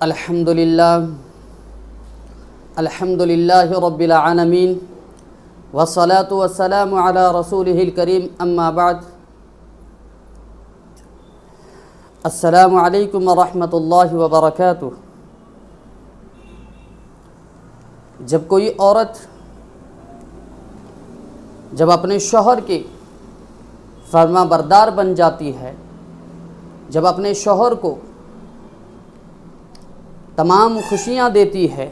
الحمدللہ رب العالمین والصلاة والسلام علی رسولہ الکریم اما بعد السلام علیکم ورحمۃ اللہ وبرکاتہ۔ جب کوئی عورت جب اپنے شوہر کی فرما بردار بن جاتی ہے، جب اپنے شوہر کو تمام خوشیاں دیتی ہے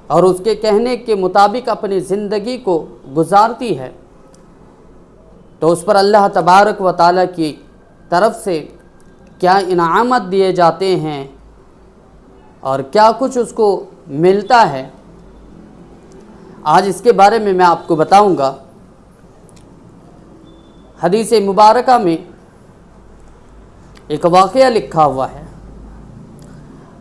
اور اس کے کہنے کے مطابق اپنی زندگی کو گزارتی ہے، تو اس پر اللہ تبارک و تعالیٰ کی طرف سے کیا انعامات دیے جاتے ہیں اور کیا کچھ اس کو ملتا ہے، آج اس کے بارے میں آپ کو بتاؤں گا۔ حدیث مبارکہ میں ایک واقعہ لکھا ہوا ہے۔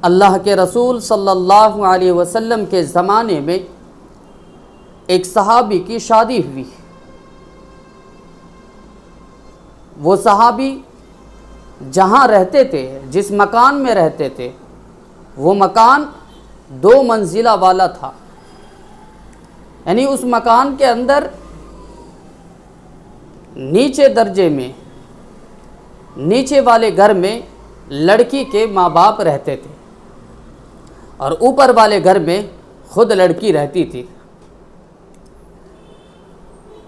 اللہ کے رسول صلی اللہ علیہ وسلم کے زمانے میں ایک صحابی کی شادی ہوئی۔ وہ صحابی جہاں رہتے تھے، جس مکان میں رہتے تھے، وہ مکان 2 منزلہ والا تھا، یعنی اس مکان کے اندر نیچے درجے میں، نیچے والے گھر میں لڑکی کے ماں باپ رہتے تھے اور اوپر والے گھر میں خود لڑکی رہتی تھی۔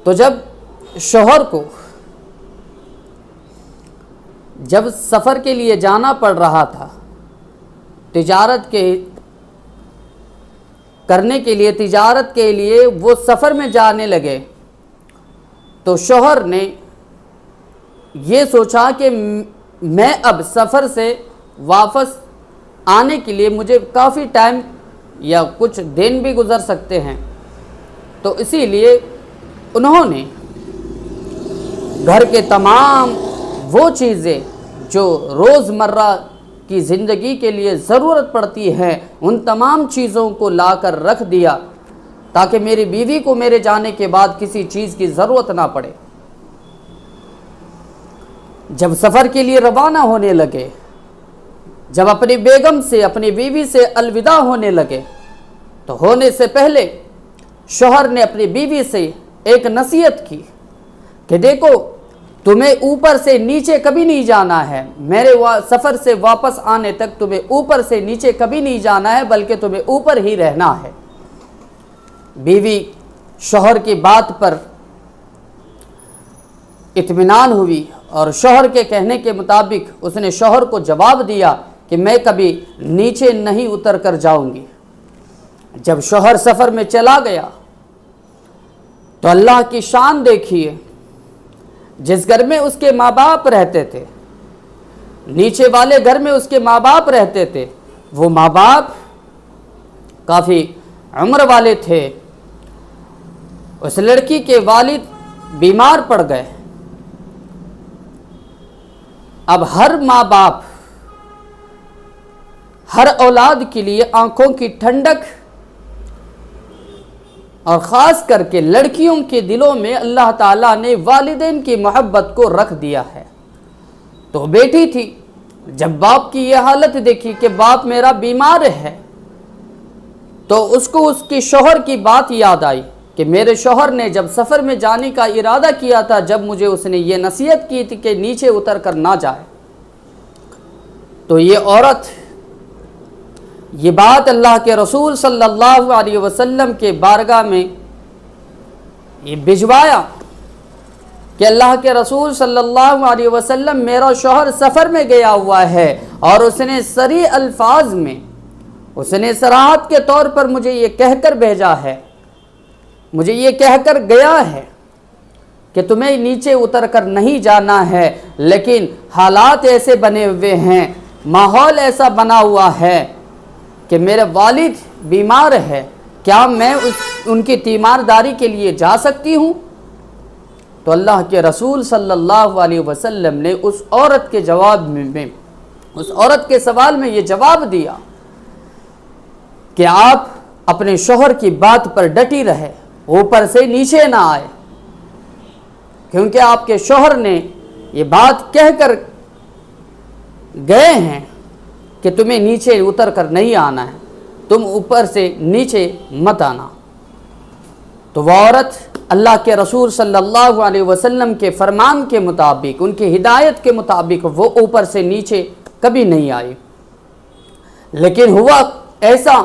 تو جب شوہر کو جب سفر کے لیے جانا پڑ رہا تھا، تجارت کے لیے وہ سفر میں جانے لگے، تو شوہر نے یہ سوچا کہ میں اب سفر سے واپس آنے کے لیے مجھے کافی ٹائم یا کچھ دن بھی گزر سکتے ہیں، تو اسی لیے انہوں نے گھر کے تمام وہ چیزیں جو روزمرہ کی زندگی کے لیے ضرورت پڑتی ہے، ان تمام چیزوں کو لا کر رکھ دیا تاکہ میری بیوی کو میرے جانے کے بعد کسی چیز کی ضرورت نہ پڑے۔ جب سفر کے لیے روانہ ہونے لگے، جب اپنی بیگم سے، اپنی بیوی سے الوداع ہونے لگے، تو ہونے سے پہلے شوہر نے اپنی بیوی سے ایک نصیحت کی کہ دیکھو، تمہیں اوپر سے نیچے کبھی نہیں جانا ہے، میرے سفر سے واپس آنے تک تمہیں اوپر سے نیچے کبھی نہیں جانا ہے، بلکہ تمہیں اوپر ہی رہنا ہے۔ بیوی شوہر کی بات پر اطمینان ہوئی اور شوہر کے کہنے کے مطابق اس نے شوہر کو جواب دیا کہ میں کبھی نیچے نہیں اتر کر جاؤں گی۔ جب شوہر سفر میں چلا گیا تو اللہ کی شان دیکھیے، جس گھر میں اس کے ماں باپ رہتے تھے، نیچے والے گھر میں اس کے ماں باپ رہتے تھے، وہ ماں باپ کافی عمر والے تھے۔ اس لڑکی کے والد بیمار پڑ گئے۔ اب ہر ماں باپ ہر اولاد کے لیے آنکھوں کی ٹھنڈک اور خاص کر کے لڑکیوں کے دلوں میں اللہ تعالیٰ نے والدین کی محبت کو رکھ دیا ہے۔ تو بیٹی تھی، جب باپ کی یہ حالت دیکھی کہ باپ میرا بیمار ہے، تو اس کو اس کی شوہر کی بات یاد آئی کہ میرے شوہر نے جب سفر میں جانے کا ارادہ کیا تھا، جب مجھے اس نے یہ نصیحت کی تھی کہ نیچے اتر کر نہ جائے، تو یہ عورت یہ بات اللہ کے رسول صلی اللہ علیہ وسلم کے بارگاہ میں یہ بھجوایا کہ اللہ کے رسول صلی اللہ علیہ وسلم، میرا شوہر سفر میں گیا ہوا ہے اور اس نے صریح الفاظ میں، اس نے صراحت کے طور پر مجھے یہ کہہ کر بھیجا ہے، مجھے یہ کہہ کر گیا ہے کہ تمہیں نیچے اتر کر نہیں جانا ہے، لیکن حالات ایسے بنے ہوئے ہیں، ماحول ایسا بنا ہوا ہے کہ میرے والد بیمار ہے، کیا میں ان کی تیمارداری کے لیے جا سکتی ہوں؟ تو اللہ کے رسول صلی اللہ علیہ وسلم نے اس عورت کے جواب میں، اس عورت کے سوال میں یہ جواب دیا کہ آپ اپنے شوہر کی بات پر ڈٹی رہے، اوپر سے نیچے نہ آئے، کیونکہ آپ کے شوہر نے یہ بات کہہ کر گئے ہیں کہ تمہیں نیچے اتر کر نہیں آنا ہے، تم اوپر سے نیچے مت آنا۔ تو وہ عورت اللہ کے رسول صلی اللہ علیہ وسلم کے فرمان کے مطابق، ان کی ہدایت کے مطابق وہ اوپر سے نیچے کبھی نہیں آئی۔ لیکن ہوا ایسا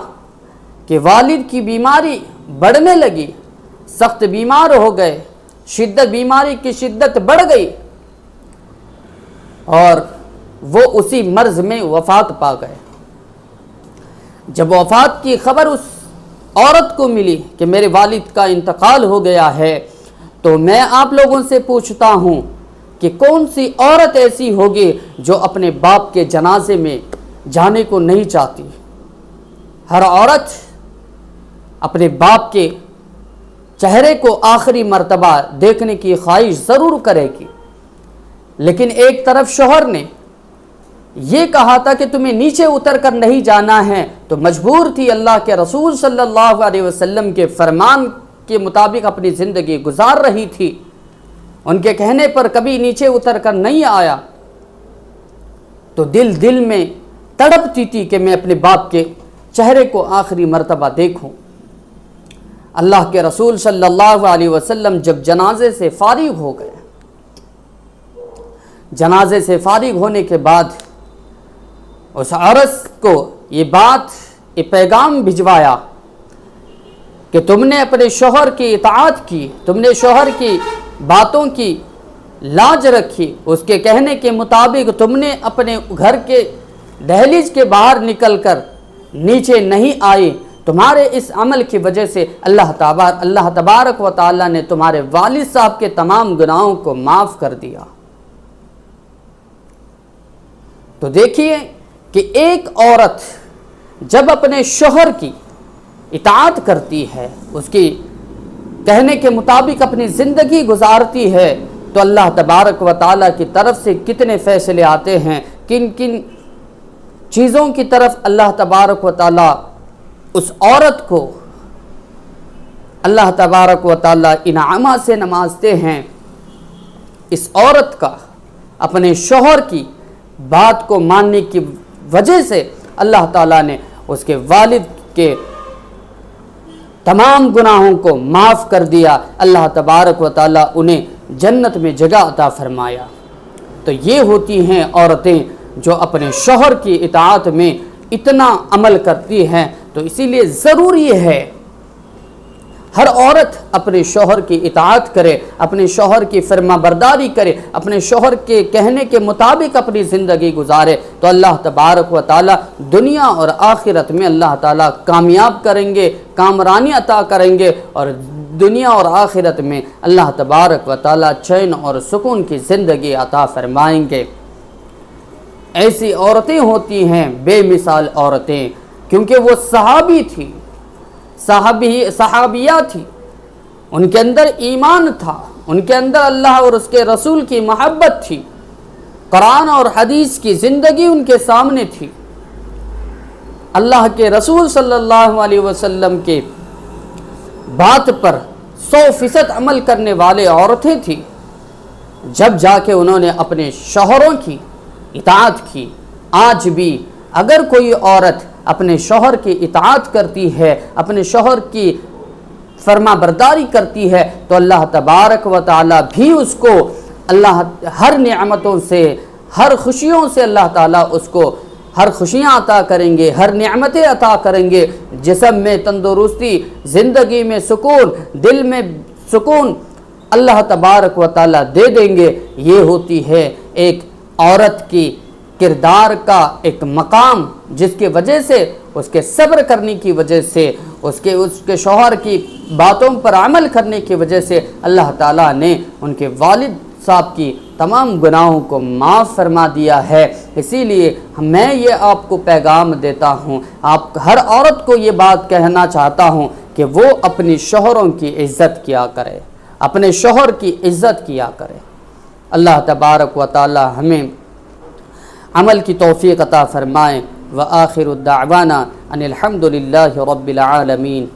کہ والد کی بیماری بڑھنے لگی، سخت بیمار ہو گئے، بیماری کی شدت بڑھ گئی اور وہ اسی مرض میں وفات پا گئے۔ جب وفات کی خبر اس عورت کو ملی کہ میرے والد کا انتقال ہو گیا ہے، تو میں آپ لوگوں سے پوچھتا ہوں کہ کون سی عورت ایسی ہوگی جو اپنے باپ کے جنازے میں جانے کو نہیں چاہتی؟ ہر عورت اپنے باپ کے چہرے کو آخری مرتبہ دیکھنے کی خواہش ضرور کرے گی، لیکن ایک طرف شوہر نے یہ کہا تھا کہ تمہیں نیچے اتر کر نہیں جانا ہے، تو مجبور تھی اللہ کے رسول صلی اللہ علیہ وسلم کے فرمان کے مطابق اپنی زندگی گزار رہی تھی، ان کے کہنے پر کبھی نیچے اتر کر نہیں آیا، تو دل میں تڑپتی تھی کہ میں اپنے باپ کے چہرے کو آخری مرتبہ دیکھوں۔ اللہ کے رسول صلی اللہ علیہ وسلم جب جنازے سے فارغ ہو گئے، جنازے سے فارغ ہونے کے بعد اس عورت کو یہ پیغام بھجوایا کہ تم نے اپنے شوہر کی اطاعت کی، تم نے شوہر کی باتوں کی لاج رکھی، اس کے کہنے کے مطابق تم نے اپنے گھر کے دہلیز کے باہر نکل کر نیچے نہیں آئی، تمہارے اس عمل کی وجہ سے اللہ تبارک و تعالی نے تمہارے والد صاحب کے تمام گناہوں کو معاف کر دیا۔ تو دیکھیے کہ ایک عورت جب اپنے شوہر کی اطاعت کرتی ہے، اس کی کہنے کے مطابق اپنی زندگی گزارتی ہے، تو اللہ تبارک و تعالی کی طرف سے کتنے فیصلے آتے ہیں، کن کن چیزوں کی طرف اللہ تبارک و تعالی اس عورت کو اللہ تبارک و تعالی انعامات سے نوازتے ہیں۔ اس عورت کا اپنے شوہر کی بات کو ماننے کی وجہ سے اللہ تعالیٰ نے اس کے والد کے تمام گناہوں کو معاف کر دیا، اللہ تبارک و تعالیٰ انہیں جنت میں جگہ عطا فرمایا۔ تو یہ ہوتی ہیں عورتیں جو اپنے شوہر کی اطاعت میں اتنا عمل کرتی ہیں۔ تو اسی لیے ضروری ہے ہر عورت اپنے شوہر کی اطاعت کرے، اپنے شوہر کی فرما برداری کرے، اپنے شوہر کے کہنے کے مطابق اپنی زندگی گزارے، تو اللہ تبارک و تعالیٰ دنیا اور آخرت میں اللہ تعالیٰ کامیاب کریں گے، کامرانی عطا کریں گے، اور دنیا اور آخرت میں اللہ تبارک و تعالیٰ چین اور سکون کی زندگی عطا فرمائیں گے۔ ایسی عورتیں ہوتی ہیں بے مثال عورتیں، کیونکہ وہ صحابی تھی، صحابیہ تھی، ان کے اندر ایمان تھا، ان کے اندر اللہ اور اس کے رسول کی محبت تھی، قرآن اور حدیث کی زندگی ان کے سامنے تھی، اللہ کے رسول صلی اللہ علیہ وسلم کے بات پر 100% عمل کرنے والے عورتیں تھیں، جب جا کے انہوں نے اپنے شوہروں کی اطاعت کی۔ آج بھی اگر کوئی عورت اپنے شوہر کی اطاعت کرتی ہے، اپنے شوہر کی فرما برداری کرتی ہے، تو اللہ تبارک و تعالیٰ بھی اس کو ہر نعمتوں سے، ہر خوشیوں سے اللہ تعالیٰ اس کو ہر خوشیاں عطا کریں گے، ہر نعمتیں عطا کریں گے، جسم میں تندرستی، زندگی میں سکون، دل میں سکون اللہ تبارک و تعالیٰ دے دیں گے۔ یہ ہوتی ہے ایک عورت کی کردار کا ایک مقام، جس کی وجہ سے اس کے صبر کرنے کی وجہ سے، اس کے شوہر کی باتوں پر عمل کرنے کی وجہ سے اللہ تعالیٰ نے ان کے والد صاحب کی تمام گناہوں کو معاف فرما دیا ہے۔ اسی لیے میں یہ آپ کو پیغام دیتا ہوں، ہر عورت کو یہ بات کہنا چاہتا ہوں کہ وہ اپنی شوہروں کی عزت کیا کرے، اپنے شوہر کی عزت کیا کرے۔ اللہ تبارک و تعالی ہمیں عمل کی توفیق عطا فرمائے۔ وآخر الدعوانا ان الحمد للہ رب العالمین۔